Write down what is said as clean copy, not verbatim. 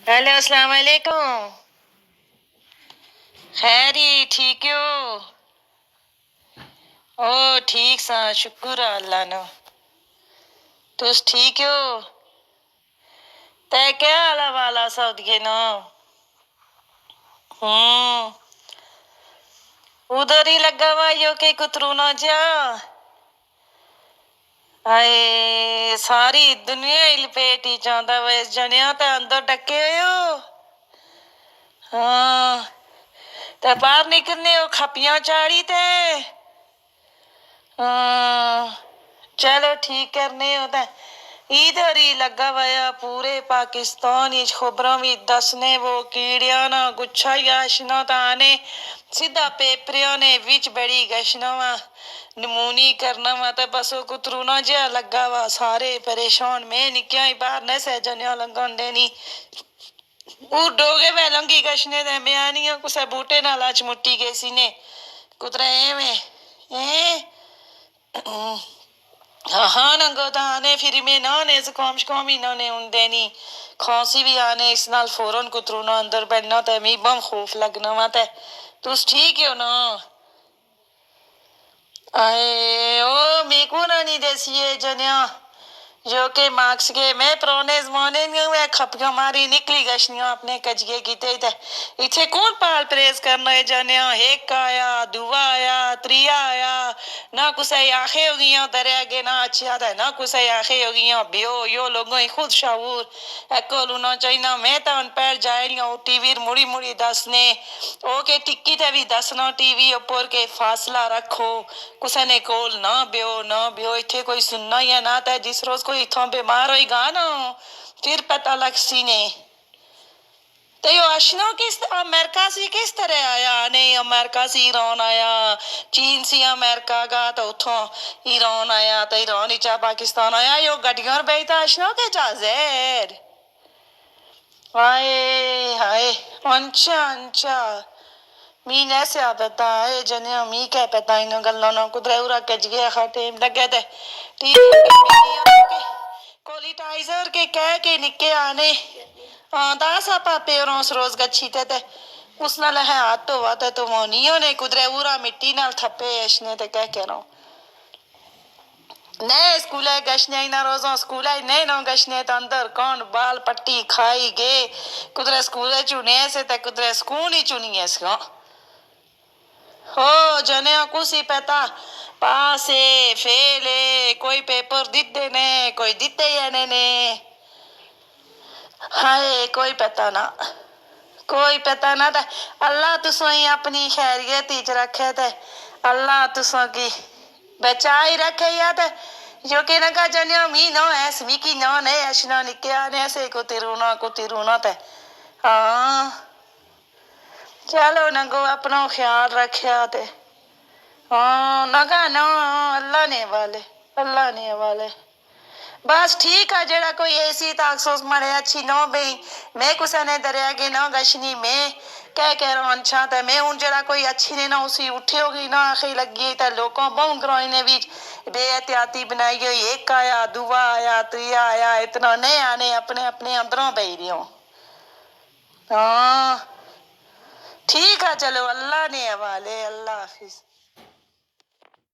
Hello, अस्सलाम वालेकुम। खैरी, ठीक हो? ओ ठीक सा, शुक्र है अल्लाह नो। तुस ठीक हो? ते क्या हाला वाला सऊदीए नो? उधर ही लगा हुआ यो के कुतरू ना जा। हाय, सारी दुनिया ही लपेट ही चाहता वैस जनिया ते अंदर डके हो। हाँ, ते बाहर निकलने हो खपियां चाड़ी ते। हाँ, चलो ठीक करने हो ते इधर ही लगा हुआ पूरे पाकिस्तान ही खबरों भी दसने वो कीड़िया ना गुच्छा याशना ताने सीधा पेपरिया ने विच बड़ी गशना वा नमूनी करना वा तो बस वो कुतरू ना जिया लगा वा सारे परेशान में निकिया ही बाहर न सह जनिया लंघन देनी वो डोगे में लंघी गशने दे मैं आनी कुछ बूटे ना लाच मुट्टी के सीने कुतरा एवें हाँ नंगो तो आने फिर मैं ना ने जुकाम शुकाम ही ना ने उनदे नी खांसी भी आने इस नाल फौरन कुतरू ना अंदर बैठना ते मी बम खौफ लगना वा ते तुस ठीक हो ना आए ओ मी को ना नहीं देसिए जनिया जो के मार्क्स के मैं पुराने जमाने में मैं खपियां मारी निकली गशनियां अपने कजिए कीते थे इथे कौन पाल प्रेस करना है जानिया एक आया दुआ आया त्रिया आया ना कुछ आखे हो गई दरिया के ना अच्छा था ना कुछ आखे हो गई बियो यो लोगों ही खुद शाऊर एको लूना चाहिए मैं तो अनपढ़ जाए टीवी मुड़ी मुड़ी दसने ओके टिक्की ते भी दसना टीवी ऊपर के फासला रखो कुछ ने कोल ना बियो इथे कोई सुनना ही है ना ते जिस रोज कोई इथों बीमार होएगा ना फिर पता लग सी ने तो यो अशनो किस अमेरिका से किस तरह आया नहीं अमेरिका से ईरान आया चीन से अमेरिका का तो उठो ईरान आया तो ईरान ही चा पाकिस्तान आया यो गड्डियां बेचता अशनो के चाजेर हाय हाय अंचा अंचा मी ऐसे आ पता है जने मी क्या पता इन गल्लों ना कुदरे उरा कज गया खाते लगे थे कोलिटाइजर के कह के निके आने हाँ दास आपा पेरों रोज गच्छी ते उस नाल है हाथ तो वाते तो मोनियो ने कुदरे उरा मिट्टी नाल थप्पे ऐसने ते कह के रो ने स्कूल है गशने ना रोजों स्कूल है ने नो गशने तो अंदर कौन बाल पट्टी खाई गे कुदरे स्कूल चुने से ते कुदरे स्कूल ही चुनिए इसको हो जने कुछ ही पता पासे फेले कोई पेपर दिते ने कोई दिते या ने हाय कोई पता ना था अल्लाह तुसो ही अपनी खैरियत ही रखे थे अल्लाह तुसो की बचाई रखे या ते जो के नगा जनियो मी नो ऐस मी की नो ने अशना निकया ने ऐसे को तिरुना ते हाँ चलो नगो अपनो ख्याल रखया ते हाँ नगा नो अल्लाह ने वाले बस ठीक है जेड़ा कोई ऐसी ताकसोस मरे अच्छी नो बई मैं कुछ ने दरिया के ना गशनी में कह रहा अच्छा ते मैं उन जेड़ा कोई अच्छी ने ना उसी उठे होगी ना आखिर लगी ते लोगों बहु ग्रोई ने बीच बेहतियाती बनाई गई एक आया दुआ आया त्रिया आया इतना नहीं आने अपने अपने अंदरों बही रही हो हाँ ठीक है चलो अल्लाह ने हवाले अल्लाह हाफिज